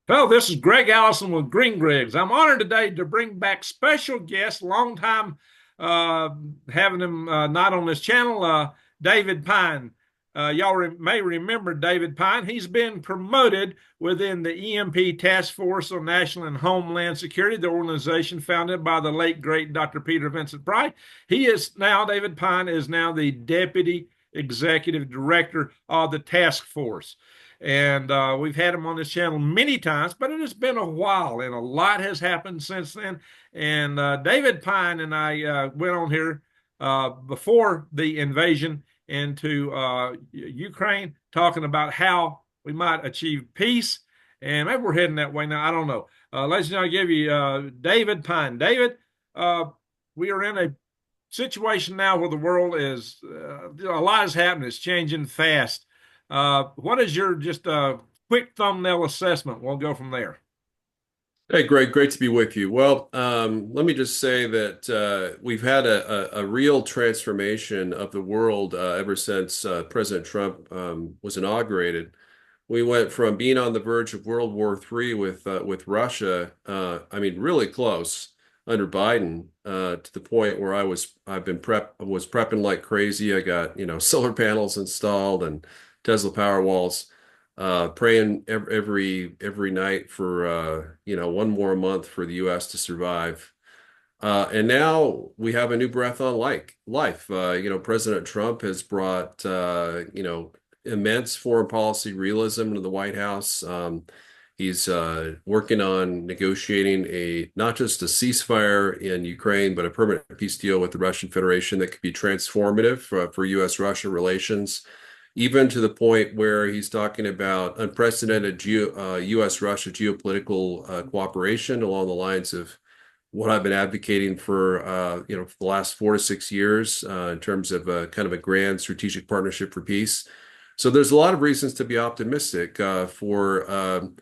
Hello, this is Greg Allison with Green Griggs. I'm honored today to bring back special guest, long time uh, having him not on this channel, David Pyne. May remember David Pyne. He's been promoted within the EMP Task Force on National and Homeland Security, the organization founded by the late great Dr. Peter Vincent Bright. David Pyne is now the Deputy Executive Director of the task force. And we've had him on this channel many times, but it has been a while, and a lot has happened since then. And David Pyne and I went on here before the invasion into Ukraine, talking about how we might achieve peace. And maybe we're heading that way now. I don't know. Ladies and gentlemen, I give you David Pyne. David, uh, we are in a situation now where the world is, a lot has happened. It's changing fast. What is your just quick thumbnail assessment? We'll go from there. Hey, Greg, great to be with you. Well, let me just say that we've had a real transformation of the world ever since President Trump was inaugurated. We went from being on the verge of World War III with Russia, I mean, really close under Biden, to the point where was prepping like crazy. I got, solar panels installed and Tesla Powerwalls, praying every night for one more month for the U.S. to survive. And now we have a new breath on life. President Trump has brought immense foreign policy realism to the White House. He's working on negotiating not just a ceasefire in Ukraine, but a permanent peace deal with the Russian Federation that could be transformative for U.S.-Russia relations, even to the point where he's talking about unprecedented U.S.-Russia geopolitical cooperation along the lines of what I've been advocating for the last 4 to 6 years in terms of kind of a grand strategic partnership for peace. So there's a lot of reasons to be optimistic for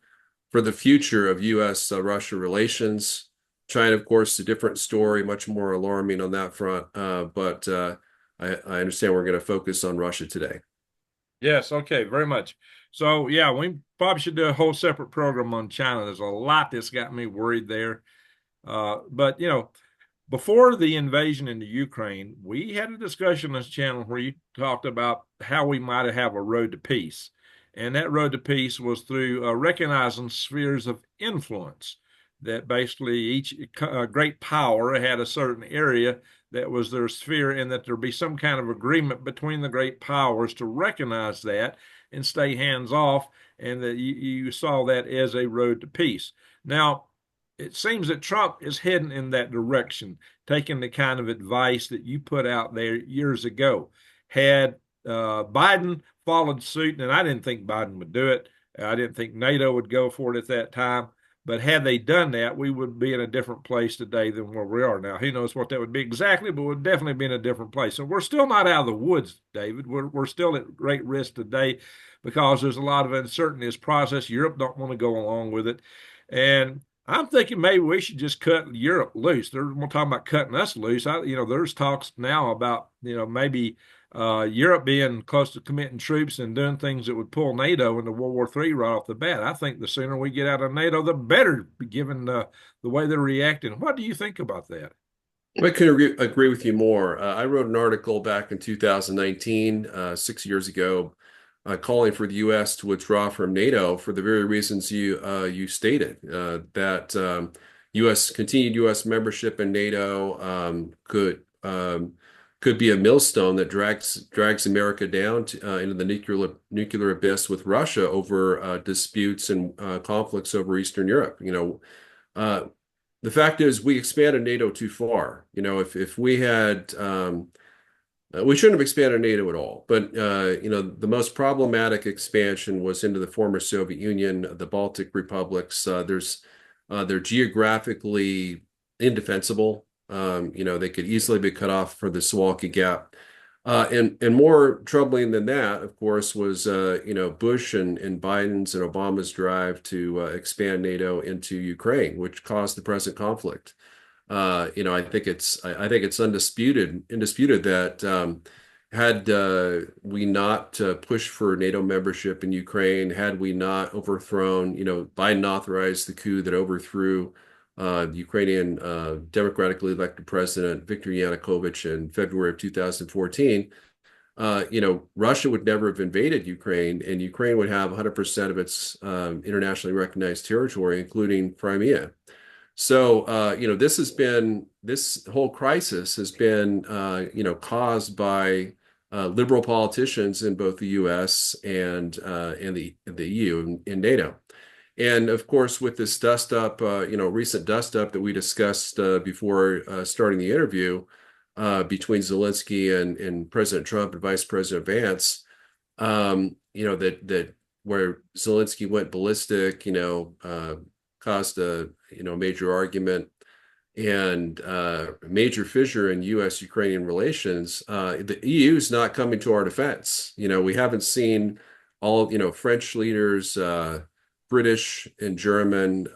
the future of U.S.-Russia relations. China, of course, a different story, much more alarming on that front. But I understand we're going to focus on Russia today. Yes, okay, very much. So, yeah, we probably should do a whole separate program on China. There's a lot that's got me worried there. But before the invasion into Ukraine, we had a discussion on this channel where you talked about how we might have a road to peace. And that road to peace was through recognizing spheres of influence, that basically each great power had a certain area that was their sphere, and that there be some kind of agreement between the great powers to recognize that and stay hands off, and that you saw that as a road to peace. Now, it seems that Trump is heading in that direction, taking the kind of advice that you put out there years ago. Had Biden followed suit, and I didn't think Biden would do it. I didn't think NATO would go for it at that time. But had they done that, we would be in a different place today than where we are now. Who knows what that would be exactly, but we'd definitely be in a different place. So we're still not out of the woods, David. We're still at great risk today because there's a lot of uncertainty in this process. Europe don't want to go along with it. And I'm thinking maybe we should just cut Europe loose. They're talking about cutting us loose. There's talks now about, maybe Europe being close to committing troops and doing things that would pull NATO into World War III right off the bat. I think the sooner we get out of NATO, the better, given the way they're reacting. What do you think about that? I couldn't agree with you more. I wrote an article back in 2019, 6 years ago, calling for the U.S. to withdraw from NATO for the very reasons you stated. That continued U.S. membership in NATO could be a millstone that drags America down into the nuclear abyss with Russia over disputes and conflicts over Eastern Europe. Uh, the fact is we expanded NATO too far. If we had we shouldn't have expanded NATO at all. But the most problematic expansion was into the former Soviet Union, the Baltic republics. They're geographically indefensible. They could easily be cut off for the Suwalki Gap. And more troubling than that, of course, was Bush and Biden's and Obama's drive to expand NATO into Ukraine, which caused the present conflict. I think it's indisputed that had we not pushed for NATO membership in Ukraine, had we not overthrown, Biden authorized the coup that overthrew the Ukrainian democratically elected president Viktor Yanukovych in February of 2014, Russia would never have invaded Ukraine, and Ukraine would have 100% of its internationally recognized territory, including Crimea. So, this whole crisis has been, caused by liberal politicians in both the U.S. and the EU and NATO. And of course, with this dust up, recent dust up that we discussed before starting the interview between Zelensky and President Trump and Vice President Vance, that where Zelensky went ballistic, caused a major argument and major fissure in U.S.-Ukrainian relations. The EU is not coming to our defense. We haven't seen all French leaders, British and German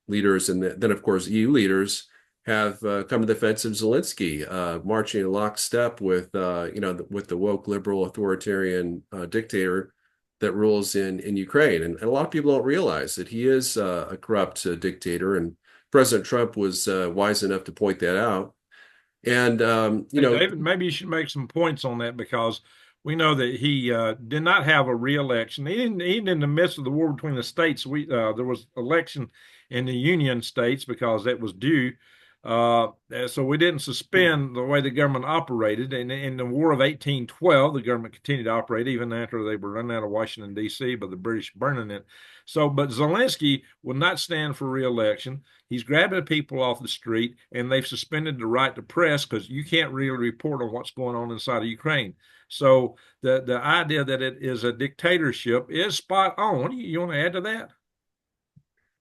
leaders, and then of course EU leaders have come to the defense of Zelensky, marching in lockstep with with the woke liberal authoritarian dictator that rules in Ukraine. And a lot of people don't realize that he is a corrupt dictator, and President Trump was wise enough to point that out. And Hey, David, maybe you should make some points on that because we know that he did not have a re-election. Even in the midst of the war between the states, there was election in the Union states because that was due. So we didn't suspend the way the government operated. And in the War of 1812, the government continued to operate even after they were run out of Washington, D.C. by the British burning it. So, but Zelensky will not stand for re-election. He's grabbing people off the street, and they've suspended the right to press because you can't really report on what's going on inside of Ukraine. So the idea that it is a dictatorship is spot on. You want to add to that?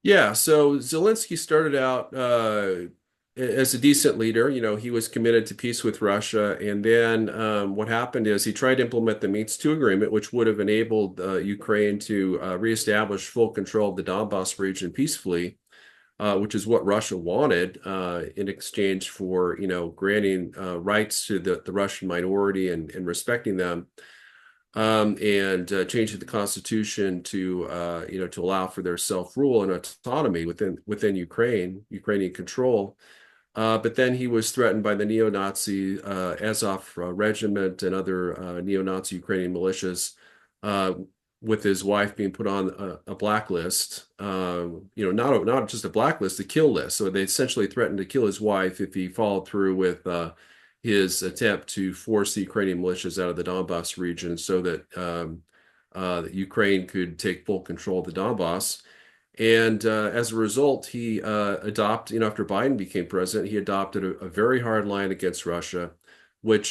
Yeah, so Zelensky started out as a decent leader. He was committed to peace with Russia. And then what happened is he tried to implement the Minsk II agreement, which would have enabled Ukraine to reestablish full control of the Donbas region peacefully, which is what Russia wanted in exchange for, granting rights to the Russian minority and respecting them. And changing the constitution to to allow for their self-rule and autonomy within Ukrainian control. But then he was threatened by the neo-Nazi Azov regiment and other neo-Nazi Ukrainian militias, with his wife being put on a blacklist. Not just a blacklist, a kill list. So they essentially threatened to kill his wife if he followed through with his attempt to force the Ukrainian militias out of the Donbas region so that Ukraine could take full control of the Donbas. And as a result, he adopted, after Biden became president, he adopted a very hard line against Russia,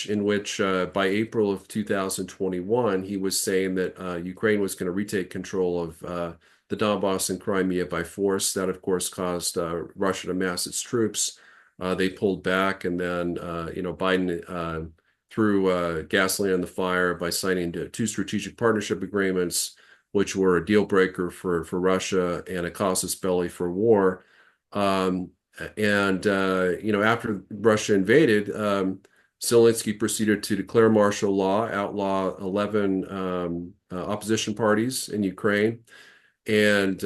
in which by April of 2021, he was saying that Ukraine was going to retake control of the Donbas and Crimea by force. That, of course, caused Russia to mass its troops. They pulled back, and then Biden threw gasoline on the fire by signing two strategic partnership agreements, which were a deal breaker for Russia and a casus belli for war. After Russia invaded, Zelensky proceeded to declare martial law, outlaw 11 opposition parties in Ukraine, and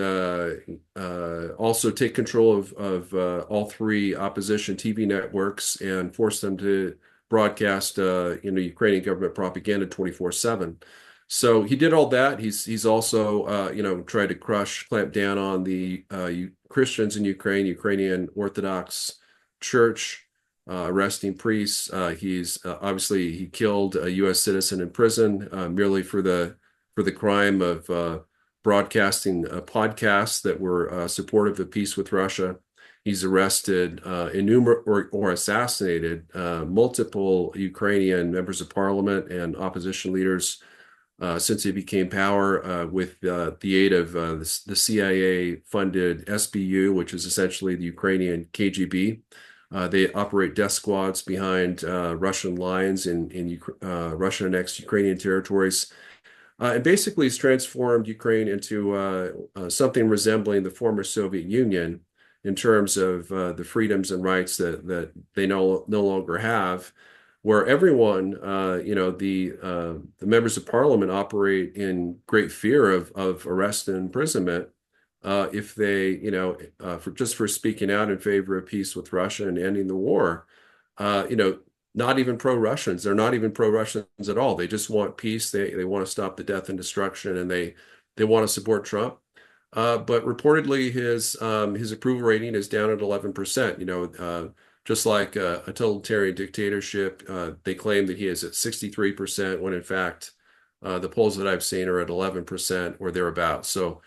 also take control of all three opposition TV networks and force them to broadcast Ukrainian government propaganda 24/7. So he did all that. He's also tried to clamp down on the Christians in Ukrainian Orthodox Church, arresting priests. He's obviously he killed a U.S. citizen in prison merely for the crime of broadcasting podcasts that were supportive of peace with Russia. He's arrested or assassinated multiple Ukrainian members of parliament and opposition leaders since he became power, with the aid of the CIA-funded SBU, which is essentially the Ukrainian KGB. They operate death squads behind Russian lines in Russian-annexed Ukrainian territories. And basically, it's transformed Ukraine into something resembling the former Soviet Union in terms of the freedoms and rights that they no longer have. where everyone, the members of parliament operate in great fear of arrest and imprisonment if they, for speaking out in favor of peace with Russia and ending the war. You know, not even pro-Russians. They're not even pro-Russians at all. They just want peace. They want to stop the death and destruction, and they want to support Trump. But reportedly, his approval rating is down at 11%. Just like a totalitarian dictatorship, they claim that he is at 63%, when in fact, the polls that I've seen are at 11% or thereabouts. So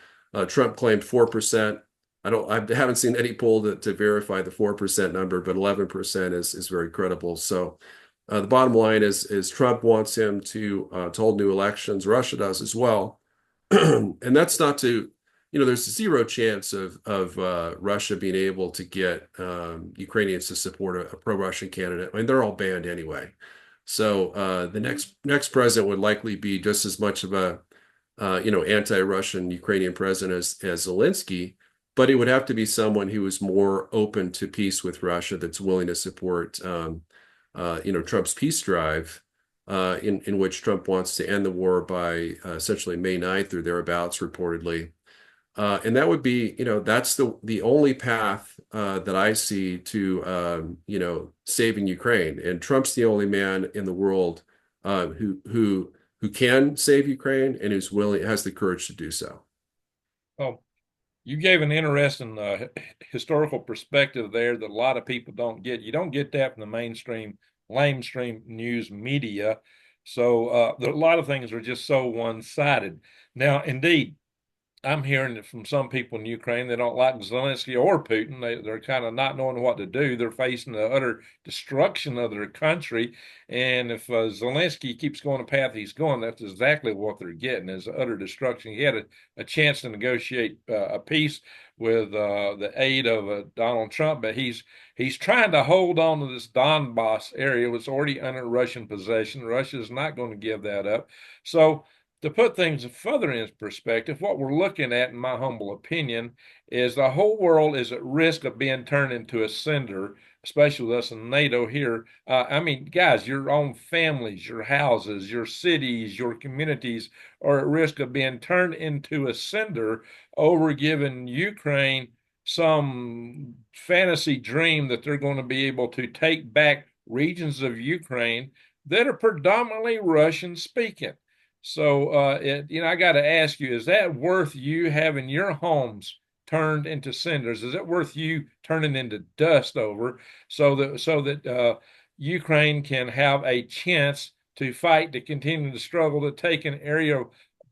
Trump claimed 4%. I haven't seen any poll to verify the 4% number, but 11% is very credible. So the bottom line is Trump wants him to hold new elections. Russia does as well. And that's not to, there's zero chance of Russia being able to get Ukrainians to support a pro-Russian candidate. I mean, they're all banned anyway. So the next president would likely be just as much of a anti-Russian Ukrainian president as Zelensky, but it would have to be someone who is more open to peace with Russia, that's willing to support Trump's peace drive, in which Trump wants to end the war by essentially May 9th or thereabouts, reportedly. And that would be, that's the only path that I see to, saving Ukraine. And Trump's the only man in the world who can save Ukraine and has the courage to do so. Oh, you gave an interesting historical perspective there that a lot of people don't get. You don't get that from the lamestream news media. So a lot of things are just so one-sided. Now, indeed, I'm hearing it from some people in Ukraine. They don't like Zelensky or Putin. They're kind of not knowing what to do. They're facing the utter destruction of their country. And if Zelensky keeps going the path he's going, that's exactly what they're getting, is utter destruction. He had a chance to negotiate a peace with the aid of Donald Trump, but he's trying to hold on to this Donbass area, which is already under Russian possession. Russia is not going to give that up. So to put things further in perspective, what we're looking at, in my humble opinion, is the whole world is at risk of being turned into a cinder, especially with us in NATO here. I mean, guys, your own families, your houses, your cities, your communities are at risk of being turned into a cinder over giving Ukraine some fantasy dream that they're going to be able to take back regions of Ukraine that are predominantly Russian speaking. So, I got to ask you, is that worth you having your homes turned into cinders? Is it worth you turning into dust over so that Ukraine can have a chance to fight, to continue to struggle to take an area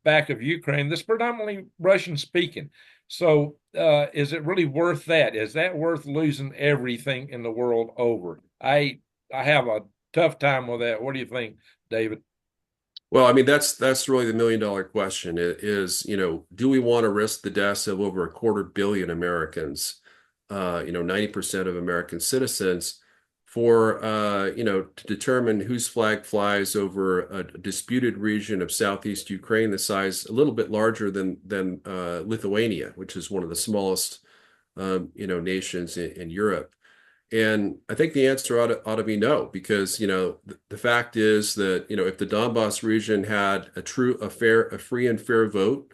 back of Ukraine that's predominantly Russian speaking? So, is it really worth that? Is that worth losing everything in the world over? I have a tough time with that. What do you think, David? Well, I mean, that's really the million-dollar question. It is, do we want to risk the deaths of over 250 million Americans, 90% of American citizens, for, to determine whose flag flies over a disputed region of southeast Ukraine, the size a little bit larger than Lithuania, which is one of the smallest, nations in Europe. And I think the answer ought to be no, because, the fact is that, if the Donbass region had a free and fair vote,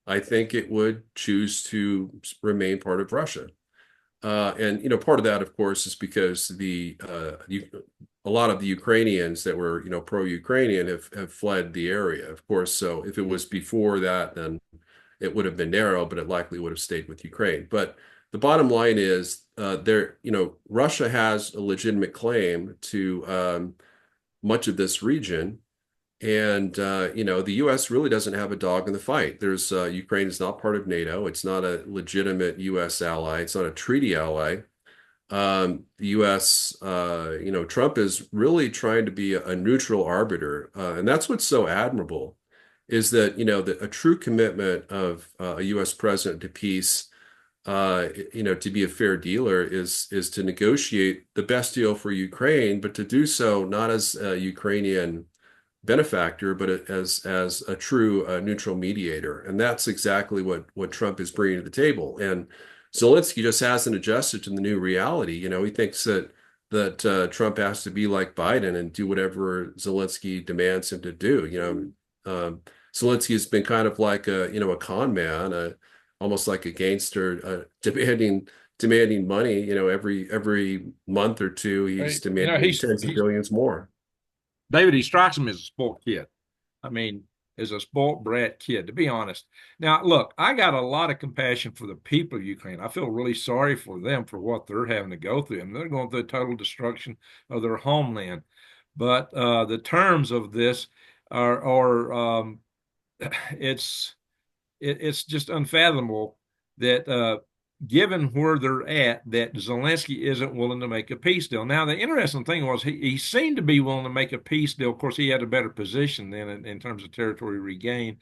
I think it would choose to remain part of Russia. And, part of that, of course, is because a lot of the Ukrainians that were, pro-Ukrainian have fled the area, of course. So if it was before that, then it would have been narrow, but it likely would have stayed with Ukraine. But the bottom line is Russia has a legitimate claim to much of this region. And, the U.S. really doesn't have a dog in the fight. Ukraine is not part of NATO. It's not a legitimate U.S. ally. It's not a treaty ally. The U.S., Trump is really trying to be a neutral arbiter. And that's what's so admirable, is that, a true commitment of a U.S. president to peace, to be a fair dealer is to negotiate the best deal for Ukraine, but to do so not as a Ukrainian benefactor, but as a true neutral mediator. And that's exactly what Trump is bringing to the table. And Zelensky just hasn't adjusted to the new reality. He thinks that that Trump has to be like Biden and do whatever Zelensky demands him to do. Zelensky has been kind of like a con man, almost like a gangster, demanding money. Every month or two, he's Right. demanding tens of He's billions more. David. He strikes him as a spoiled kid. I mean, as a spoiled brat kid, to be honest. Now, look, I got a lot of compassion for the people of Ukraine. I feel really sorry for them for what they're having to go through. And they're going through total destruction of their homeland. But the terms of this are it's it's just unfathomable that given where they're at, that Zelensky isn't willing to make a peace deal. Now, the interesting thing was he seemed to be willing to make a peace deal. Of course, he had a better position then in terms of territory regained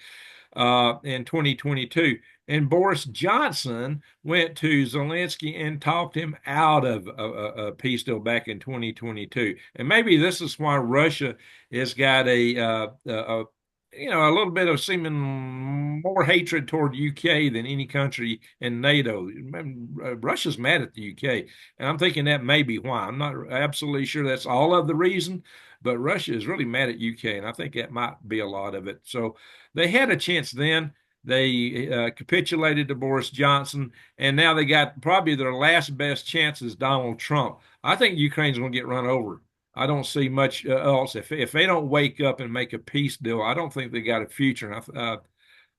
in 2022. And Boris Johnson went to Zelensky and talked him out of a peace deal back in 2022. And maybe this is why Russia has got a little bit of seeming more hatred toward UK than any country in NATO. Russia's mad at the UK, and I'm thinking that may be why. I'm not absolutely sure that's all of the reason, but Russia is really mad at UK, and I think that might be a lot of it. So they had a chance then. They capitulated to Boris Johnson, and now they got probably their last best chance is Donald Trump. I think Ukraine's going to get run over. I don't see much else. If they don't wake up and make a peace deal, I don't think they got a future.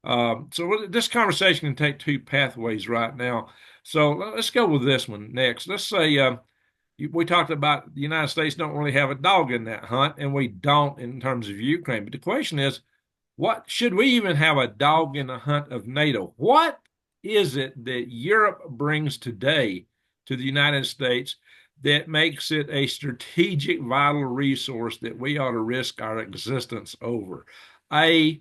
So this conversation can take two pathways right now. So let's go with this one next. Let's say we talked about the United States don't really have a dog in that hunt, and we don't in terms of Ukraine. But the question is, what should we even have a dog in the hunt of NATO? What is it that Europe brings today to the United States that makes it a strategic, vital resource that we ought to risk our existence over? To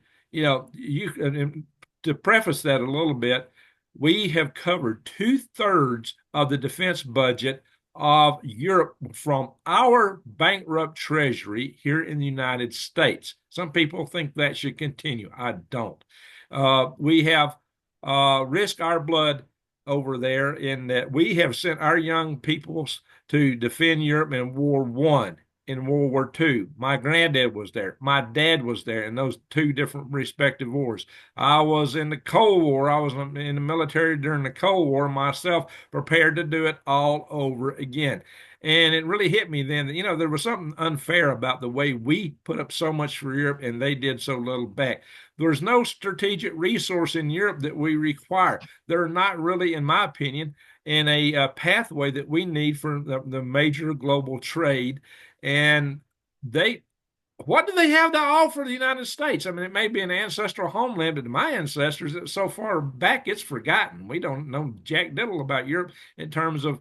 preface that a little bit, we have covered 2/3 of the defense budget of Europe from our bankrupt treasury here in the United States. Some people think that should continue. I don't. We have risked our blood over there in that we have sent our young peoples to defend Europe in World War I, in World War II. My granddad was there. My dad was there in those two different respective wars. I was in the Cold War. I was in the military during the Cold War myself, prepared to do it all over again. And it really hit me then that, there was something unfair about the way we put up so much for Europe and they did so little back. There's no strategic resource in Europe that we require. They're not really, in my opinion, in a pathway that we need for the major global trade. And what do they have to offer the United States? I mean, it may be an ancestral homeland, but my ancestors, so far back, it's forgotten. We don't know jack diddle about Europe in terms of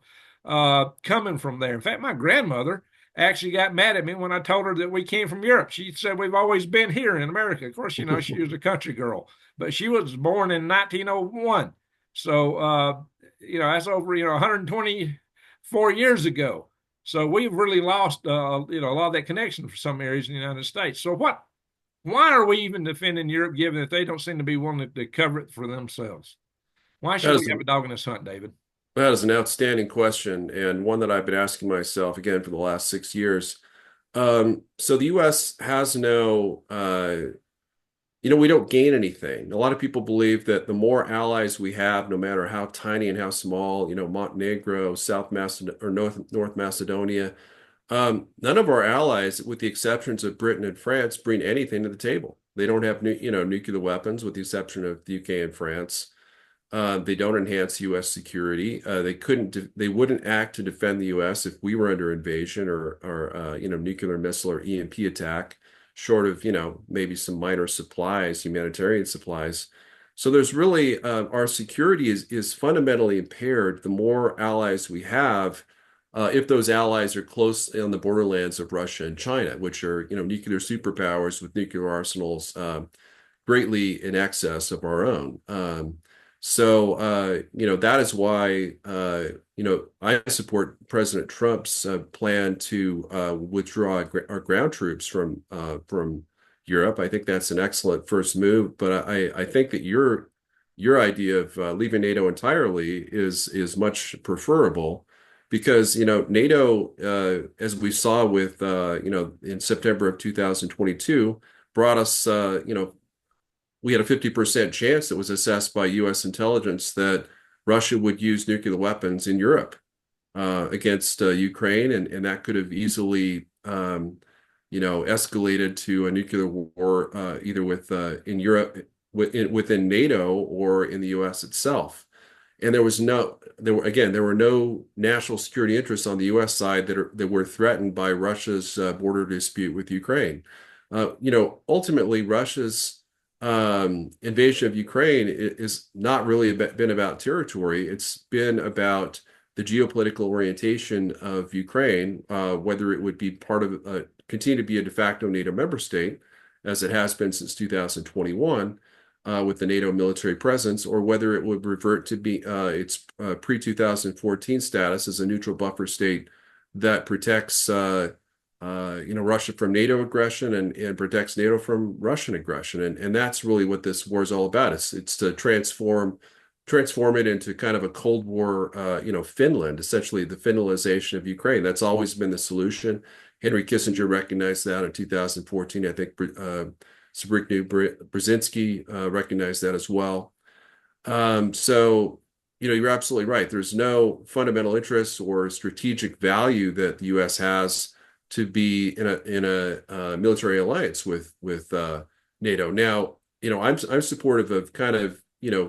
coming from there. In fact, my grandmother actually got mad at me when I told her that we came from Europe. She said we've always been here in America. Of course, she was a country girl, but she was born in 1901. So, that's over, 124 years ago. So we've really lost, a lot of that connection for some areas in the United States. So why are we even defending Europe, given that they don't seem to be willing to cover it for themselves? Why That should we is, have a dog in this hunt, David? that is an outstanding question, and one that I've been asking myself again for the last 6 years. So the U.S. has we don't gain anything. A lot of people believe that the more allies we have, no matter how tiny and how small, Montenegro, South Macedonia, or North Macedonia, none of our allies, with the exceptions of Britain and France, bring anything to the table. They don't have, nuclear weapons, with the exception of the UK and France. They don't enhance U.S. security. They wouldn't act to defend the U.S. if we were under invasion or nuclear missile or EMP attack, short of, maybe some minor supplies, humanitarian supplies. So there's really, our security is fundamentally impaired the more allies we have, if those allies are close on the borderlands of Russia and China, which are, nuclear superpowers with nuclear arsenals, greatly in excess of our own. That is why, I support President Trump's plan to withdraw our ground troops from Europe. I think that's an excellent first move, but I think that your idea of leaving NATO entirely is much preferable. because NATO, as we saw with in September of 2022, brought us we had a 50% chance that was assessed by U.S. intelligence that Russia would use nuclear weapons in Europe against Ukraine, and that could have easily escalated to a nuclear war either in Europe within NATO or in the U.S. itself. And there were no national security interests on the U.S. side that were threatened by Russia's border dispute with Ukraine. Ultimately, Russia's invasion of Ukraine is not really been about territory. It's been about the geopolitical orientation of Ukraine, whether it would be continue to be a de facto NATO member state, as it has been since 2021. With the NATO military presence, or whether it would revert to be its pre-2014 status as a neutral buffer state that protects Russia from NATO aggression and protects NATO from Russian aggression. And that's really what this war is all about. It's to transform it into kind of a Cold War, Finland, essentially the Finlandization of Ukraine. That's always been the solution. Henry Kissinger recognized that in 2014. I think Zbigniew Brzezinski recognized that as well. So, you're absolutely right. There's no fundamental interest or strategic value that the U.S. has to be in a military alliance with NATO. Now, I'm supportive of kind of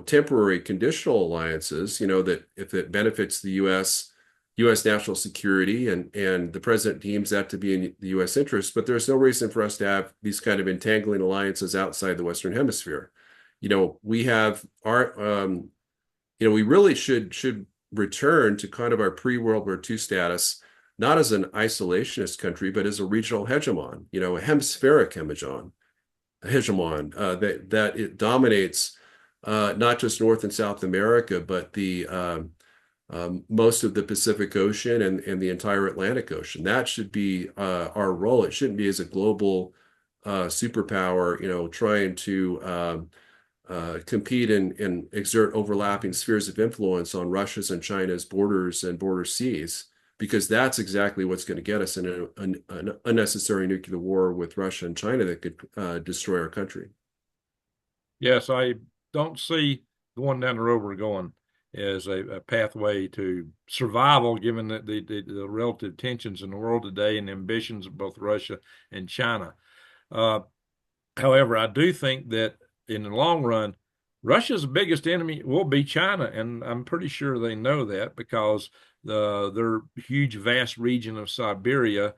temporary conditional alliances. That if it benefits the U.S. national security and the president deems that to be in the U.S. interest, but there's no reason for us to have these kind of entangling alliances outside the Western Hemisphere. We have we really should return to kind of our pre-World War II status, not as an isolationist country, but as a regional hegemon, a hemispheric hegemon, that it dominates not just North and South America, but the most of the Pacific Ocean and the entire Atlantic Ocean. That should be our role. It shouldn't be as a global superpower, trying to compete and exert overlapping spheres of influence on Russia's and China's borders and border seas, because that's exactly what's going to get us in an unnecessary nuclear war with Russia and China that could destroy our country. Yes, I don't see going down the road we're going as a pathway to survival, given the relative tensions in the world today and the ambitions of both Russia and China. However, I do think that in the long run, Russia's biggest enemy will be China, and I'm pretty sure they know that, because their huge, vast region of Siberia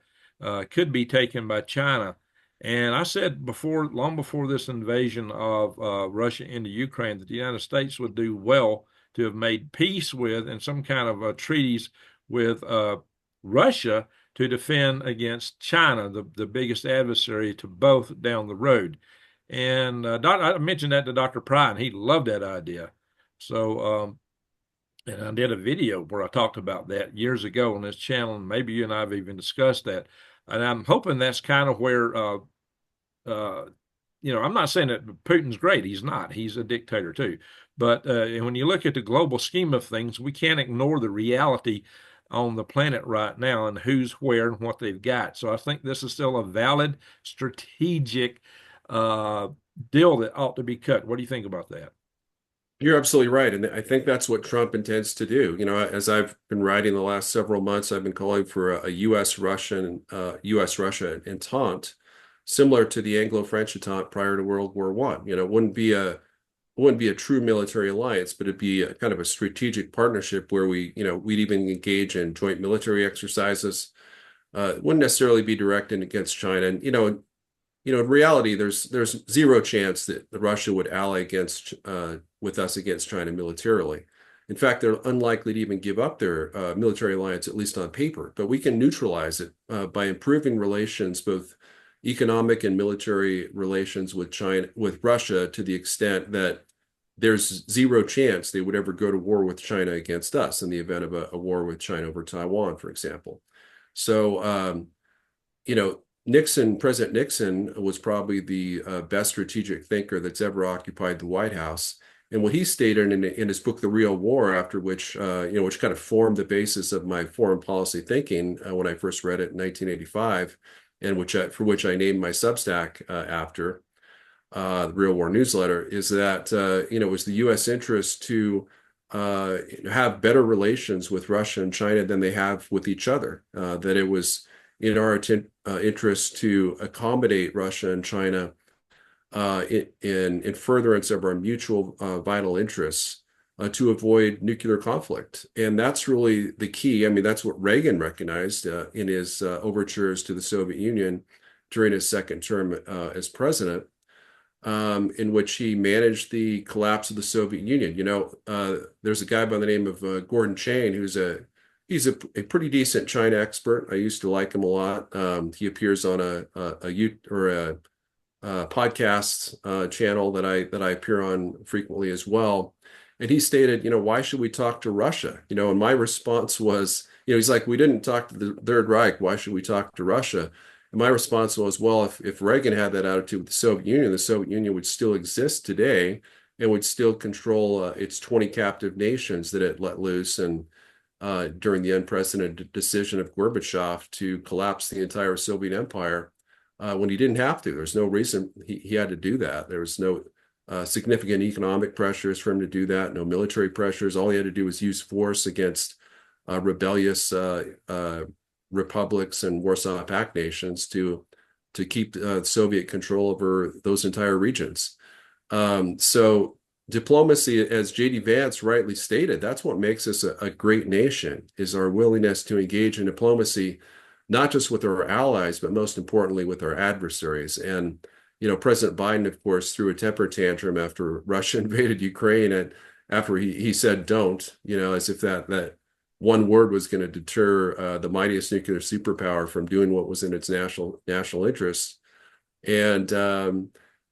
could be taken by China. And I said before, long before this invasion of Russia into Ukraine, that the United States would do well to have made peace with and some kind of treaties with Russia to defend against China, the biggest adversary to both down the road. And I mentioned that to Dr. Pyne. He loved that idea. So, and I did a video where I talked about that years ago on this channel, and maybe you and I have even discussed that. And I'm hoping that's kind of where, I'm not saying that Putin's great. He's not. He's a dictator too. But when you look at the global scheme of things, we can't ignore the reality on the planet right now and who's where and what they've got. So I think this is still a valid strategic deal that ought to be cut. What do you think about that? You're absolutely right. And I think that's what Trump intends to do. As I've been writing the last several months, I've been calling for a U.S.-Russia entente, similar to the Anglo-French entente prior to World War I. It wouldn't be a true military alliance, but it'd be a kind of a strategic partnership where we'd even engage in joint military exercises. It wouldn't necessarily be directed against China. And, in reality, there's zero chance that Russia would ally with us against China militarily. In fact, they're unlikely to even give up their military alliance, at least on paper. But we can neutralize it by improving relations, both economic and military relations with Russia, to the extent that there's zero chance they would ever go to war with China against us in the event of a war with China over Taiwan, for example. So, President Nixon was probably the best strategic thinker that's ever occupied the White House. And what he stated in his book, The Real War, after which, which kind of formed the basis of my foreign policy thinking when I first read it in 1985, and for which I named my Substack after the Real War newsletter, is that it was the U.S. interest to have better relations with Russia and China than they have with each other. That it was in our interest to accommodate Russia and China in furtherance of our mutual vital interests to avoid nuclear conflict. And that's really the key. I mean, that's what Reagan recognized in his overtures to the Soviet Union during his second term as president, in which he managed the collapse of the Soviet Union. There's a guy by the name of Gordon Chain, he's a pretty decent China expert. I used to like him a lot. He appears on a podcast channel that I appear on frequently as well. And he stated, why should we talk to Russia? And my response was, he's like, we didn't talk to the Third Reich. Why should we talk to Russia? And my response was, well, if Reagan had that attitude with the Soviet Union would still exist today and would still control its 20 captive nations that it let loose and during the unprecedented decision of Gorbachev to collapse the entire Soviet Empire when he didn't have to. There's no reason he had to do that. There was no significant economic pressures for him to do that, no military pressures. All he had to do was use force against rebellious republics and Warsaw Pact nations to keep Soviet control over those entire regions. So diplomacy, as J.D. Vance rightly stated, that's what makes us a great nation, is our willingness to engage in diplomacy, not just with our allies, but most importantly with our adversaries. And, President Biden, of course, threw a temper tantrum after Russia invaded Ukraine, and after he said don't, as if that one word was going to deter the mightiest nuclear superpower from doing what was in its national interests. And,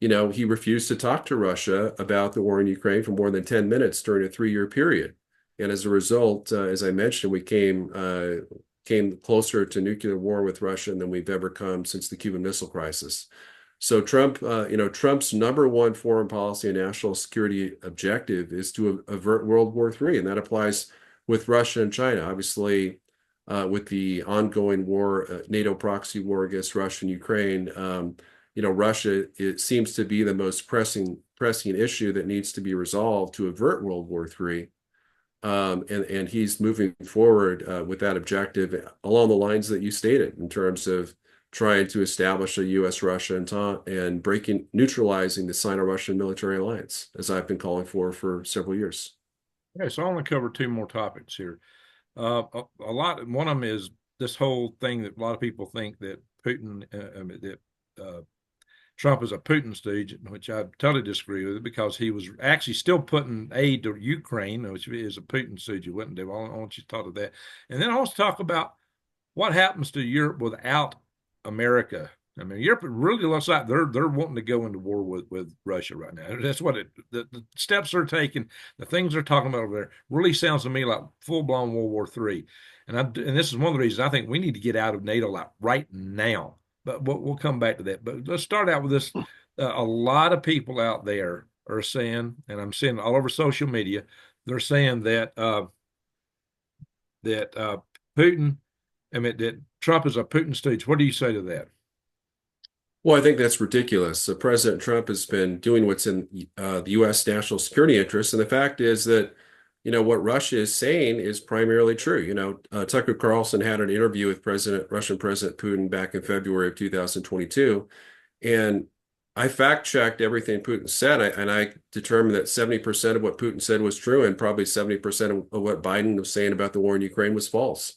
he refused to talk to Russia about the war in Ukraine for more than 10 minutes during a 3-year period. And as a result, as I mentioned, we came closer to nuclear war with Russia than we've ever come since the Cuban Missile Crisis. So Trump's number one foreign policy and national security objective is to avert World War III, and that applies with Russia and China. Obviously, with the ongoing war, NATO proxy war against Russia and Ukraine, Russia, it seems to be the most pressing issue that needs to be resolved to avert World War III. And he's moving forward with that objective along the lines that you stated in terms of trying to establish a U.S.-Russia and neutralizing the Sino-Russian military alliance, as I've been calling for several years. Okay, so I want to cover two more topics here. One of them is this whole thing that a lot of people think that Trump is a Putin stooge, which I totally disagree with, because he was actually still putting aid to Ukraine, which is a Putin stooge. You wouldn't do. I want you to talk to that. And then I want to talk about what happens to Europe without America. I mean, Europe really looks like they're wanting to go into war with Russia right now. That's what the steps they're taking, the things they're talking about over there, really sounds to me like full-blown World War III. And this is one of the reasons I think we need to get out of NATO like right now. But we'll come back to that. But let's start out with this. A lot of people out there are saying, and I'm seeing all over social media, they're saying that Putin, that Trump is a Putin stooge. What do you say to that? Well, I think that's ridiculous. President Trump has been doing what's in the U.S. national security interests, and the fact is that what Russia is saying is primarily true. Tucker Carlson had an interview with Russian President Putin back in February of 2022, and I fact-checked everything Putin said, and I determined that 70% of what Putin said was true, and probably 70% of what Biden was saying about the war in Ukraine was false.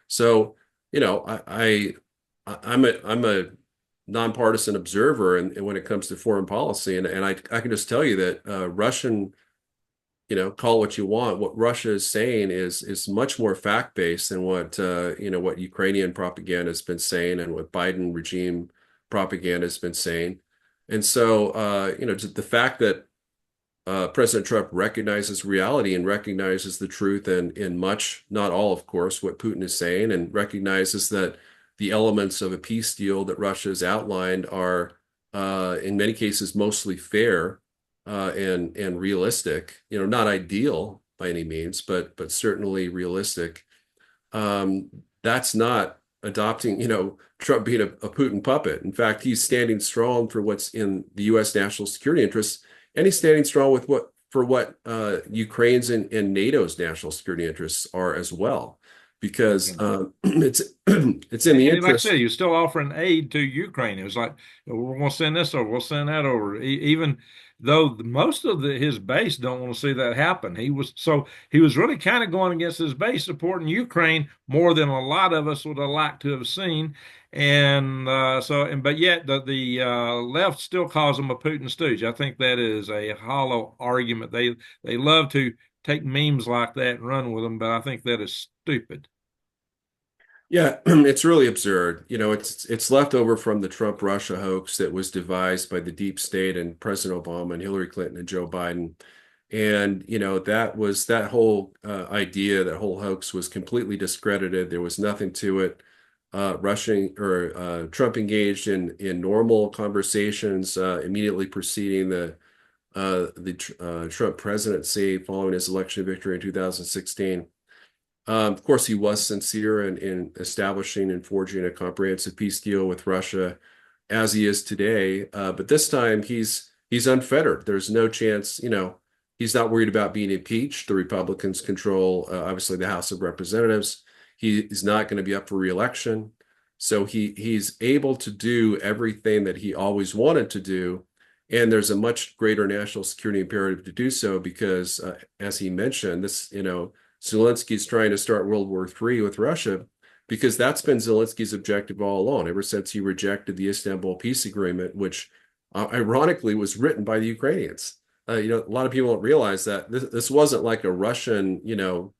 So, I'm a nonpartisan observer, and when it comes to foreign policy, and I can just tell you that Russian, call it what you want, what Russia is saying is much more fact-based than what what Ukrainian propaganda has been saying and what Biden regime propaganda has been saying. And so the fact that President Trump recognizes reality and recognizes the truth and in much, not all, of course, what Putin is saying, and recognizes that the elements of a peace deal that Russia has outlined are, in many cases, mostly fair, and realistic. Not ideal by any means, but certainly realistic. That's not adopting, Trump being a Putin puppet. In fact, he's standing strong for what's in the U.S. national security interests, and he's standing strong with what Ukraine's and NATO's national security interests are as well, because it's in the And like I said, interest. he was still offering aid to Ukraine. It was like, we're going to send this over, we'll send that over. Even though most of his base don't want to see that happen, he was really kind of going against his base, supporting Ukraine more than a lot of us would have liked to have seen. But yet the left still calls him a Putin stooge. I think that is a hollow argument. They love to take memes like that and run with them, but I think that is stupid. Yeah, it's really absurd. It's left over from the Trump-Russia hoax that was devised by the deep state and President Obama and Hillary Clinton and Joe Biden. And, that whole idea, that whole hoax was completely discredited. There was nothing to it. Trump engaged in normal conversations immediately preceding the Trump presidency following his election victory in 2016. Of course, he was sincere in establishing and forging a comprehensive peace deal with Russia, as he is today. But this time, he's unfettered. There's no chance. He's not worried about being impeached. The Republicans control, obviously, the House of Representatives. He is not going to be up for re-election, so he's able to do everything that he always wanted to do. And there's a much greater national security imperative to do so because, as he mentioned, Zelensky's trying to start World War III with Russia because that's been Zelensky's objective all along, ever since he rejected the Istanbul peace agreement, which ironically was written by the Ukrainians. A lot of people don't realize that this wasn't like a Russian,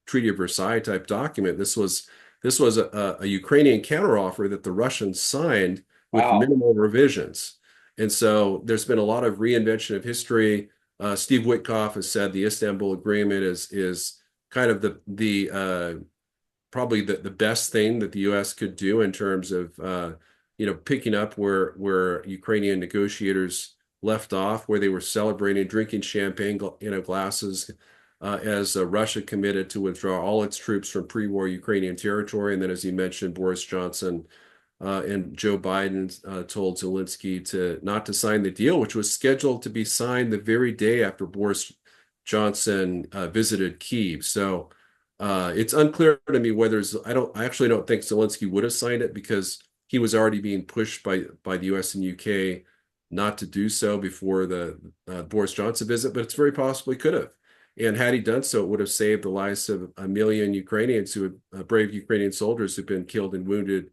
Treaty of Versailles type document. This was a Ukrainian counteroffer that the Russians signed with Wow. minimal revisions. And so there's been a lot of reinvention of history. Steve Witkoff has said the Istanbul Agreement is kind of the probably the best thing that the U.S. could do in terms of picking up where Ukrainian negotiators left off, where they were celebrating, drinking champagne glasses as Russia committed to withdraw all its troops from pre-war Ukrainian territory. And then, as you mentioned, Boris Johnson and Joe Biden told Zelensky not to sign the deal, which was scheduled to be signed the very day after Boris Johnson visited Kyiv. So it's unclear to me whether I actually don't think Zelensky would have signed it because he was already being pushed by the U.S. and U.K. not to do so before the Boris Johnson visit, but it's very possible he could have. And had he done so, it would have saved the lives of a million Ukrainians brave Ukrainian soldiers who've been killed and wounded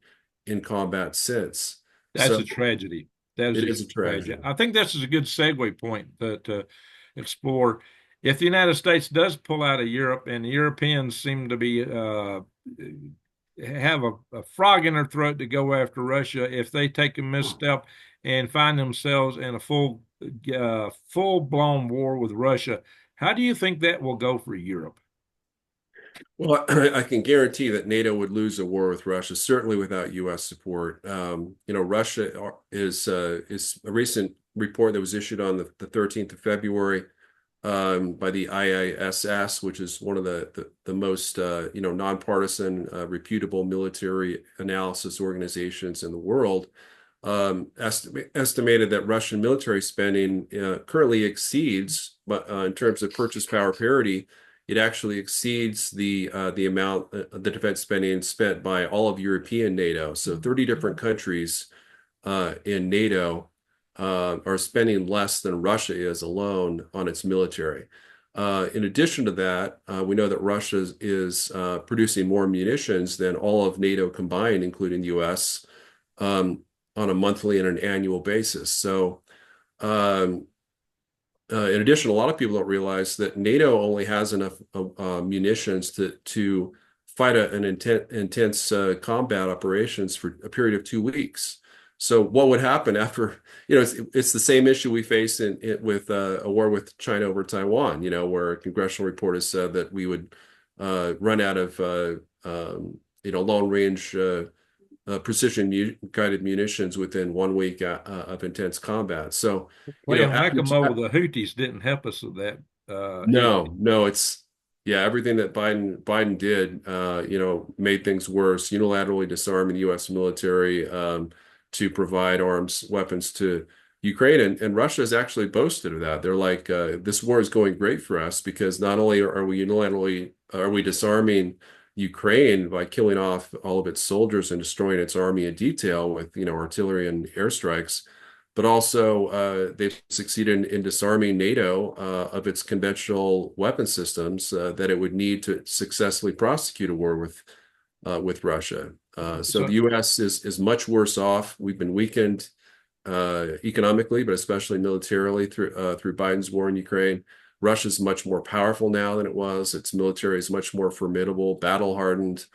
in combat since. That's So a tragedy. That is it a is a huge tragedy. tragedy. I think this is a good segue point to explore. If the United States does pull out of Europe, and the Europeans seem to be have a frog in their throat to go after Russia, if they take a misstep and find themselves in a full blown war with Russia, how do you think that will go for Europe? Well, I can guarantee that NATO would lose a war with Russia, certainly without U.S. support. Russia is a recent report that was issued on the 13th of February by the IISS, which is one of the most nonpartisan, reputable military analysis organizations in the world. Estimated that Russian military spending currently exceeds, but in terms of purchase power parity, it actually exceeds the amount the defense spending spent by all of European NATO. So 30 different countries in NATO are spending less than Russia is alone on its military. In addition to that, we know that Russia is producing more munitions than all of NATO combined, including the U.S., on a monthly and an annual basis. So in addition, a lot of people don't realize that NATO only has enough munitions to fight an intense combat operations for a period of 2 weeks. So what would happen after, it's the same issue we face with a war with China over Taiwan, where a congressional report has said that we would run out of, long range precision guided munitions within 1 week of intense combat. So, Playing after whack-a-mole with the Houthis didn't help us with that either. no, it's yeah, everything that Biden did, made things worse, unilaterally disarming the U.S. military to provide arms, weapons to Ukraine, and Russia has actually boasted of that. They're like, this war is going great for us because not only are we disarming Ukraine by killing off all of its soldiers and destroying its army in detail with artillery and airstrikes, but also they've succeeded in disarming NATO of its conventional weapon systems that it would need to successfully prosecute a war with Russia. So So, the U.S. is much worse off. We've been weakened economically, but especially militarily through Biden's war in Ukraine. Russia's much more powerful now than it was. Its military is much more formidable, battle hardened.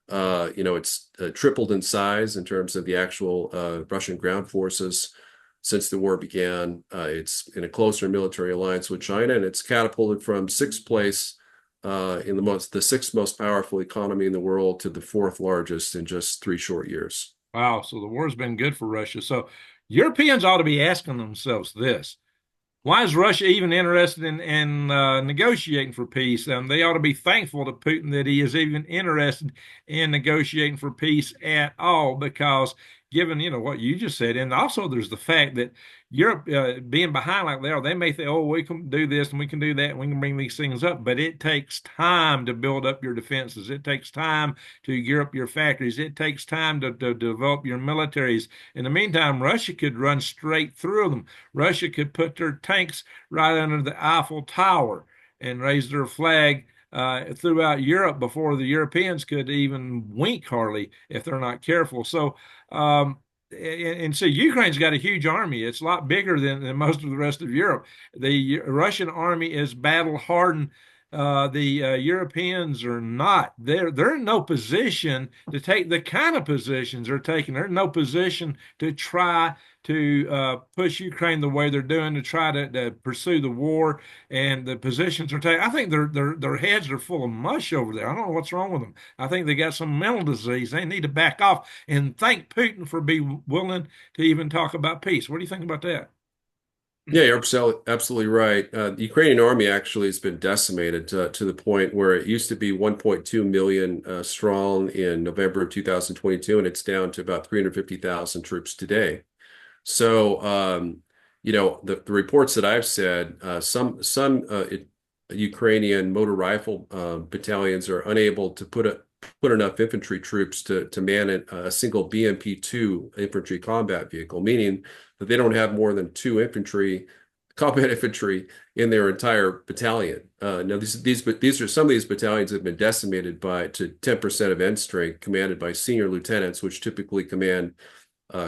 It's tripled in size in terms of the actual Russian ground forces since the war began. It's in a closer military alliance with China, and it's catapulted from sixth place in the sixth most powerful economy in the world to the fourth largest in just 3 short years. wow, so the war's been good for Russia. So Europeans ought to be asking themselves this. Why is Russia even interested in negotiating for peace? They ought to be thankful to Putin that he is even interested in negotiating for peace at all, because given what you just said, and also there's the fact that Europe being behind like they are, they may think, oh, we can do this and we can do that and we can bring these things up, but it takes time to build up your defenses. It takes time to gear up your factories. It takes time to develop your militaries. In the meantime, Russia could run straight through them. Russia could put their tanks right under the Eiffel Tower and raise their flag throughout Europe before the Europeans could even wink hardly if they're not careful. So, and so Ukraine's got a huge army. It's a lot bigger than most of the rest of Europe. The Russian army is battle hardened. The Europeans are not. They're in no position to take the kind of positions they're taking. They're in no position to try to push Ukraine the way they're doing, to try to pursue the war, and the positions are taking. I think their heads are full of mush over there. I don't know what's wrong with them. I think they got some mental disease. They need to back off and thank Putin for being willing to even talk about peace. What do you think about that? Yeah, you're absolutely right. The Ukrainian army actually has been decimated to the point where it used to be 1.2 million strong in November of 2022, and it's down to about 350,000 troops today. So, the reports that I've said, some Ukrainian motor rifle battalions are unable to put enough infantry troops to man a single BMP-2 infantry combat vehicle, meaning that they don't have more than two combat infantry in their entire battalion. Now, these are some of these battalions have been decimated to 10% of end strength, commanded by senior lieutenants, which typically command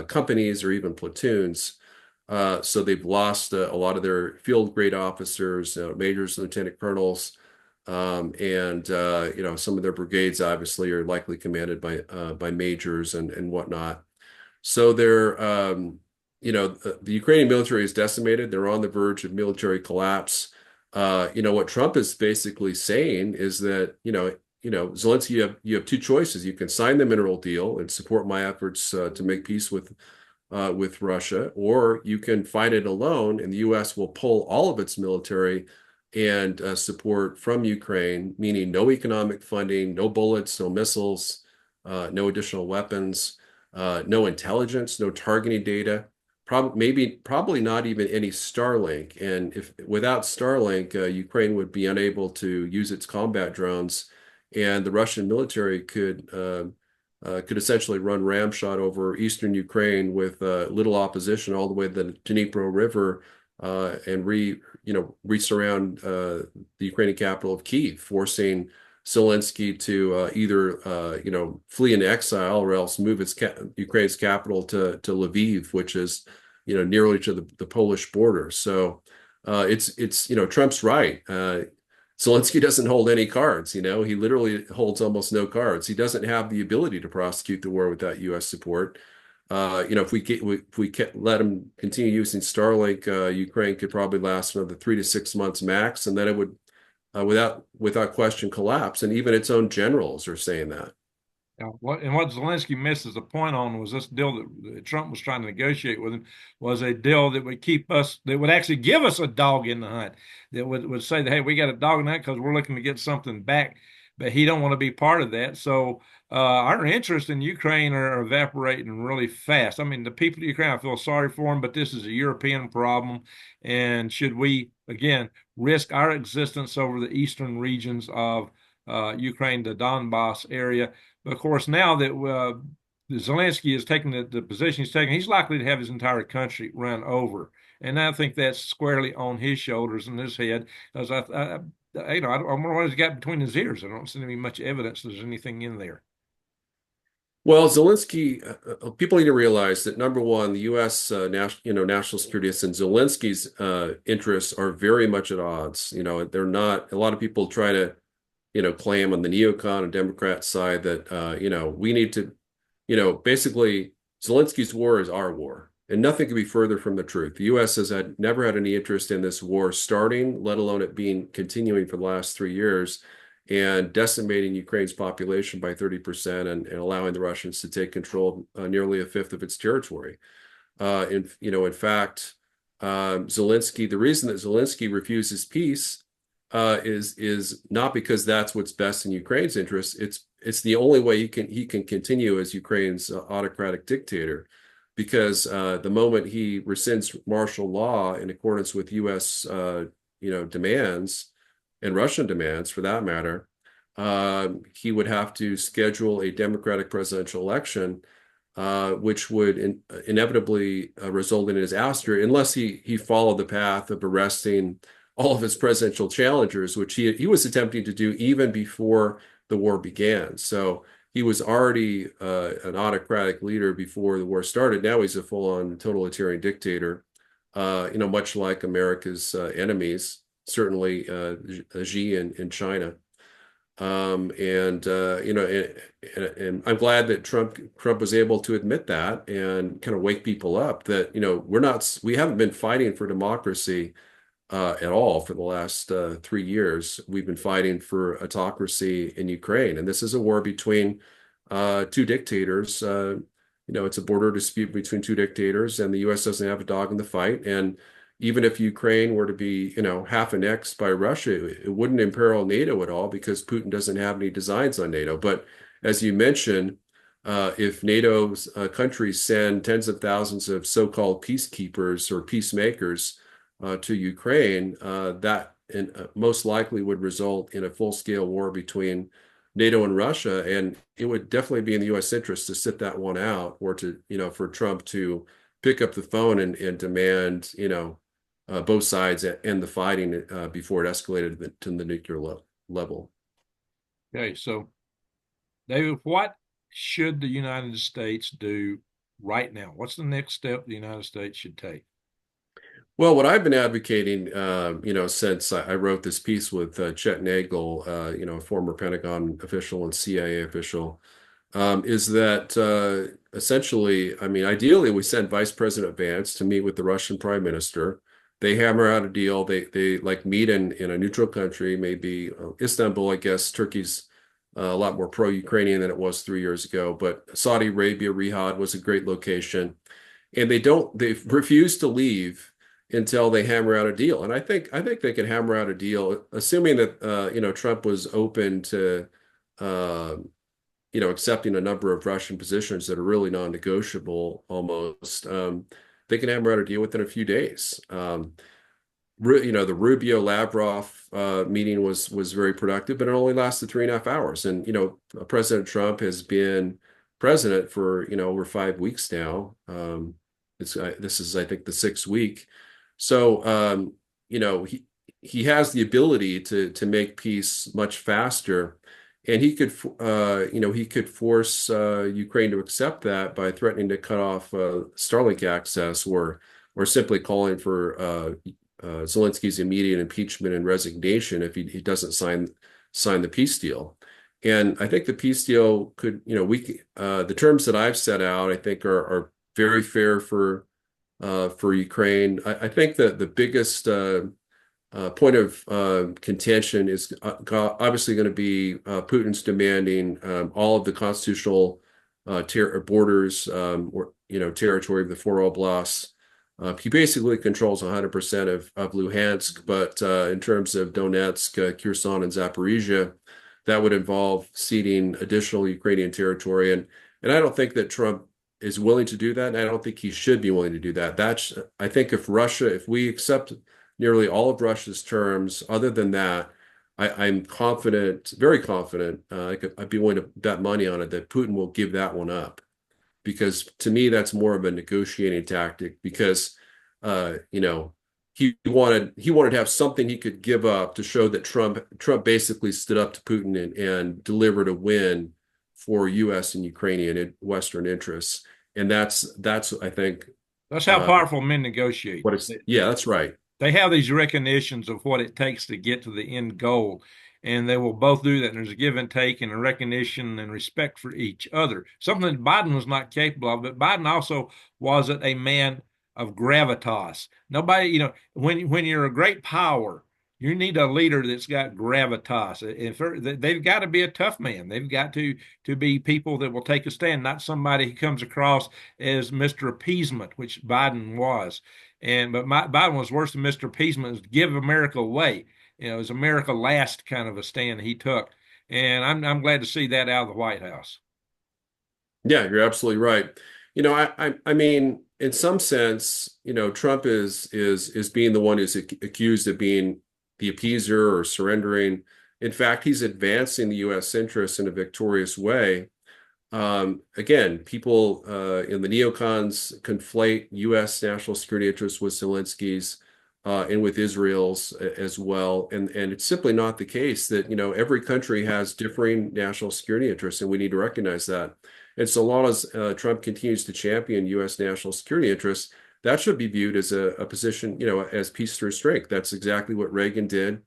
companies or even platoons. So they've lost a lot of their field grade officers, majors, lieutenant colonels, and some of their brigades obviously are likely commanded by majors and whatnot. So the Ukrainian military is decimated. They're on the verge of military collapse. What Trump is basically saying is that Zelensky, you have two choices. You can sign the mineral deal and support my efforts to make peace with Russia, or you can fight it alone, and the U.S. will pull all of its military and support from Ukraine, meaning no economic funding, no bullets, no missiles, no additional weapons, no intelligence, no targeting data, probably not even any Starlink. And if without Starlink, Ukraine would be unable to use its combat drones, and the Russian military could essentially run ramshot over eastern Ukraine with little opposition all the way to the Dnipro River and re-surround the Ukrainian capital of Kyiv, forcing Zelensky to either flee into exile or else move Ukraine's capital to Lviv, which is nearly to the Polish border. So it's Trump's right. Zelensky doesn't hold any cards. He literally holds almost no cards. He doesn't have the ability to prosecute the war without U.S. support. If we let him continue using Starlink, Ukraine could probably last another 3 to 6 months max, and then it would, without question, collapse. And even its own generals are saying that. Yeah, what Zelensky misses the point on was this deal that Trump was trying to negotiate with him was a deal that would keep us, that would actually give us a dog in the hunt, that would say that, hey, we got a dog in the hunt because we're looking to get something back, but he don't want to be part of that. So our interest in Ukraine are evaporating really fast. I mean, the people of Ukraine, I feel sorry for them, but this is a European problem, and should we again risk our existence over the eastern regions of Ukraine, the Donbass area? Of course, now that Zelensky is taking the position he's taking, he's likely to have his entire country run over, and I think that's squarely on his shoulders and his head. Because I wonder what he's got between his ears. I don't see any much evidence there's anything in there. Well, Zelensky, people need to realize that number one, the U.S. National security and Zelensky's interests are very much at odds. They're not. A lot of people try to, claim on the neocon and Democrat side that we need to, basically Zelensky's war is our war, and nothing could be further from the truth. The U.S. has never had any interest in this war starting, let alone it being continuing for the last 3 years and decimating Ukraine's population by 30% and allowing the Russians to take control of nearly a fifth of its territory. In fact, Zelensky, the reason that Zelensky refuses peace is not because that's what's best in Ukraine's interests. It's the only way he can continue as Ukraine's autocratic dictator, because the moment he rescinds martial law in accordance with U.S. Demands, and Russian demands for that matter, he would have to schedule a democratic presidential election, which would inevitably result in his ouster unless he followed the path of arresting all of his presidential challengers, which he was attempting to do even before the war began. So he was already an autocratic leader before the war started. Now he's a full-on totalitarian dictator, much like America's enemies, certainly Xi in China. And I'm glad that Trump was able to admit that and kind of wake people up that, we haven't been fighting for democracy at all for the last 3 years. We've been fighting for autocracy in Ukraine, and this is a war between two dictators. It's a border dispute between two dictators, and the U.S. doesn't have a dog in the fight. And even if Ukraine were to be, half annexed by Russia, it wouldn't imperil NATO at all because Putin doesn't have any designs on NATO. But as you mentioned, if NATO's countries send tens of thousands of so-called peacekeepers or peacemakers to Ukraine, that most likely would result in a full-scale war between NATO and Russia, and it would definitely be in the U.S. interest to sit that one out, or to, for Trump to pick up the phone and demand, both sides end the fighting before it escalated to the nuclear level. Okay, so David, what should the United States do right now? What's the next step the United States should take? Well, what I've been advocating, since I wrote this piece with Chet Nagel, a former Pentagon official and CIA official, is that essentially, I mean, ideally, we send Vice President Vance to meet with the Russian Prime Minister. They hammer out a deal. They like meet in a neutral country, maybe Istanbul. I guess Turkey's a lot more pro-Ukrainian than it was 3 years ago, but Saudi Arabia, Riyadh was a great location, and they've refused to leave until they hammer out a deal. And I think they can hammer out a deal, assuming that Trump was open to accepting a number of Russian positions that are really non-negotiable almost. They can hammer out a deal within a few days. The Rubio Lavrov meeting was very productive, but it only lasted 3.5 hours. And President Trump has been president for over 5 weeks now. This is, I think, the 6th week. So he has the ability to make peace much faster, and he could force Ukraine to accept that by threatening to cut off Starlink access, or simply calling for Zelensky's immediate impeachment and resignation if he doesn't sign the peace deal. And I think the peace deal could, the terms that I've set out, I think are very fair for Ukraine. I think that the biggest point of contention is obviously going to be Putin's demanding all of the constitutional borders or territory of the four oblasts. He basically controls 100% of Luhansk, but in terms of Donetsk, Kherson, and Zaporizhia, that would involve ceding additional Ukrainian territory. And I don't think that Trump is willing to do that, and I don't think he should be willing to do that. I think if we accept nearly all of Russia's terms, other than that, I'm confident, very confident, I'd be willing to bet money on it that Putin will give that one up. Because to me, that's more of a negotiating tactic because, he wanted to have something he could give up to show that Trump basically stood up to Putin and delivered a win for U.S. and Ukrainian and Western interests. And that's I think That's how powerful men negotiate. yeah, that's right. They have these recognitions of what it takes to get to the end goal, and they will both do that. And there's a give and take and a recognition and respect for each other, something that Biden was not capable of. But Biden also wasn't a man of gravitas. Nobody, when you're a great power, you need a leader that's got gravitas. They've got to be a tough man. They've got to be people that will take a stand, not somebody who comes across as Mr. Appeasement, which Biden was. But Biden was worse than Mr. Appeasement. Was give America away. It was America last kind of a stand he took, and I'm glad to see that out of the White House. Yeah, you're absolutely right. I mean, in some sense, Trump is being the one who's accused of being the appeaser or surrendering. In fact, he's advancing the U.S. interests in a victorious way. Again, people in the neocons conflate U.S. national security interests with Zelensky's and with Israel's as well. And it's simply not the case that, every country has differing national security interests, and we need to recognize that. And so long as Trump continues to champion U.S. national security interests, that should be viewed as a position, as peace through strength. That's exactly what Reagan did.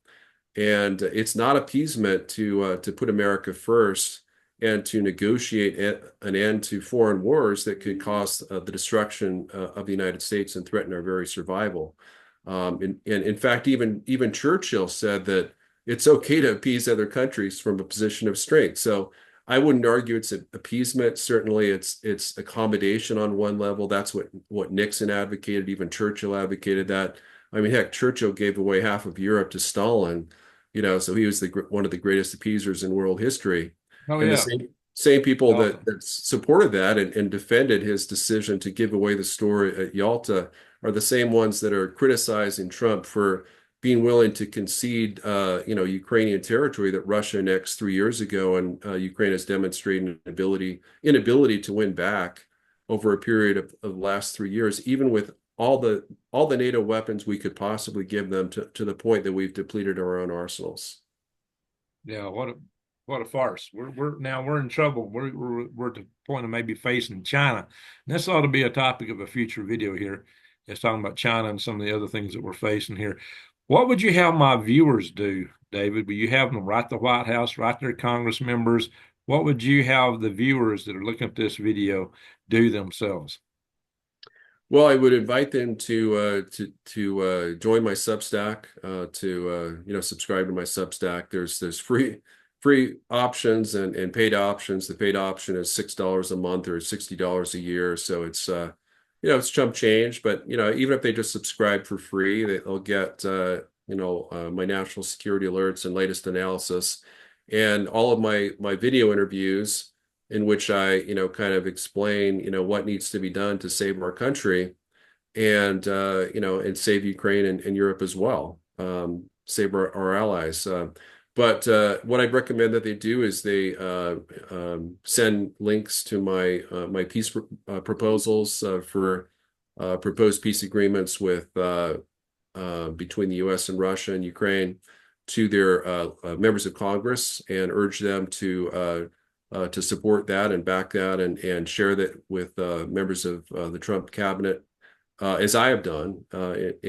And it's not appeasement to put America first and to negotiate an end to foreign wars that could cause the destruction of the United States and threaten our very survival. And in fact, even Churchill said that it's okay to appease other countries from a position of strength. So I wouldn't argue it's appeasement. Certainly, it's accommodation on one level. That's what Nixon advocated. Even Churchill advocated that. I mean, heck, Churchill gave away half of Europe to Stalin. So he was one of the greatest appeasers in world history. Oh And yeah, the same people awesome. that supported that and defended his decision to give away the store at Yalta are the same ones that are criticizing Trump for being willing to concede, Ukrainian territory that Russia annexed 3 years ago, and Ukraine has demonstrated an inability to win back over a period of the last 3 years, even with all the NATO weapons we could possibly give them to the point that we've depleted our own arsenals. Yeah, what a farce. We're in trouble. We're at the point of maybe facing China. And this ought to be a topic of a future video here. It's talking about China and some of the other things that we're facing here. What would you have my viewers do, David? Would you have them write the White House, write their Congress members? What would you have the viewers that are looking at this video do themselves? Well, I would invite them to join my Substack, subscribe to my Substack. There's free options and paid options. The paid option is $6 a month or $60 a year, so it's chump change. But even if they just subscribe for free, they'll get my national security alerts and latest analysis, and all of my video interviews in which I, kind of explain, what needs to be done to save our country and, and save Ukraine and Europe as well, save our allies. But what I'd recommend that they do is they send links to my peace proposals for proposed peace agreements with between the U.S. and Russia and Ukraine to their members of Congress, and urge them to support that and back that and share that with members of the Trump cabinet, as I have done. I've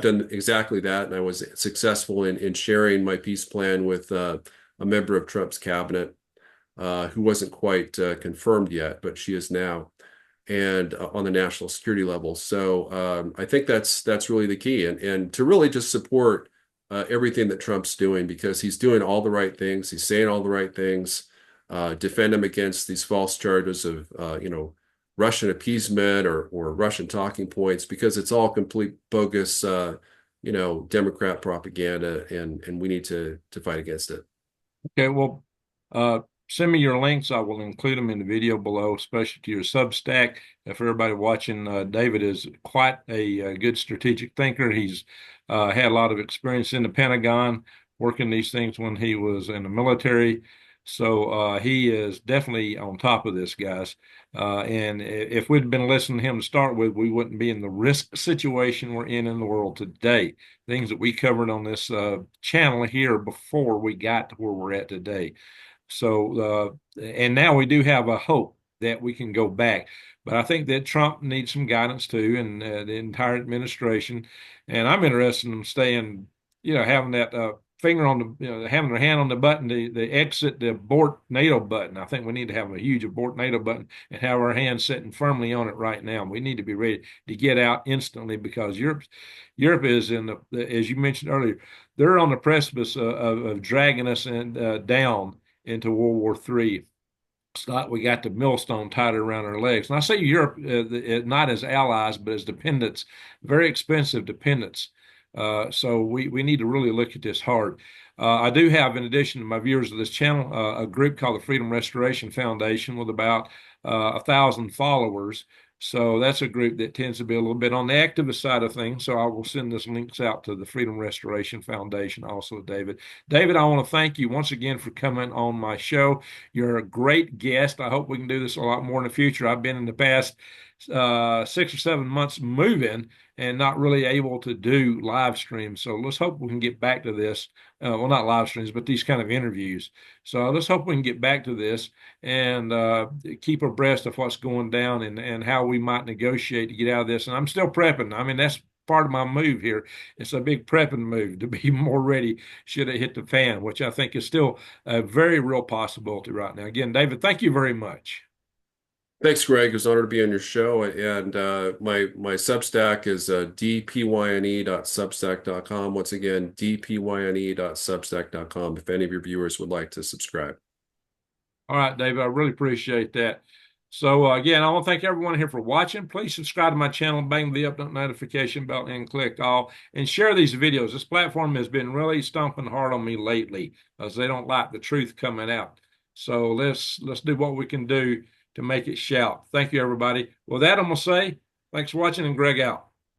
done exactly that, and I was successful in sharing my peace plan with a member of Trump's cabinet who wasn't quite confirmed yet, but she is now. and on the national security level. So I think that's really the key, and to really just support everything that Trump's doing, because he's doing all the right things, he's saying all the right things, defend him against these false charges of Russian appeasement or Russian talking points, because it's all complete bogus, Democrat propaganda, and we need to fight against it. Okay, well, uh, send me your links. I will include them in the video below, especially to your Substack. For everybody watching, David is quite a good strategic thinker. He's had a lot of experience in the Pentagon, working these things when he was in the military. So he is definitely on top of this, guys. And if we'd been listening to him to start with, we wouldn't be in the risk situation we're in the world today. Things that we covered on this channel here before we got to where we're at today. So, and now we do have a hope that we can go back. But I think that Trump needs some guidance too, and the entire administration. And I'm interested in staying, having that finger on having their hand on the button, the exit, the abort NATO button. I think we need to have a huge abort NATO button and have our hands sitting firmly on it right now. We need to be ready to get out instantly, because Europe is as you mentioned earlier, they're on the precipice of dragging us down into World War III. It's not we got the millstone tied around our legs. And I say Europe not as allies, but as dependents, very expensive dependents. So we need to really look at this hard. I do have, in addition to my viewers of this channel, a group called the Freedom Restoration Foundation with about 1,000 followers. So that's a group that tends to be a little bit on the activist side of things. So I will send this links out to the Freedom Restoration Foundation also, David. David, I want to thank you once again for coming on my show. You're a great guest. I hope we can do this a lot more in the future. I've been in the past 6 or 7 months moving and not really able to do live streams. So let's hope we can get back to this. Well, not live streams, but these kind of interviews. So let's hope we can get back to this and keep abreast of what's going down and how we might negotiate to get out of this. And I'm still prepping. I mean, that's part of my move here. It's a big prepping move to be more ready should it hit the fan, which I think is still a very real possibility right now. Again, David, thank you very much. Thanks, Greg. It was an honor to be on your show. And my Substack is dpyne.substack.com. Once again, dpyne.substack.com, if any of your viewers would like to subscribe. All right, David, I really appreciate that. So again, I want to thank everyone here for watching. Please subscribe to my channel, bang the up notification bell, and click all, and share these videos. This platform has been really stomping hard on me lately, as they don't like the truth coming out. So let's do what we can do to make it shout. Thank you, everybody. With that, I'm going to say thanks for watching, and Greg out.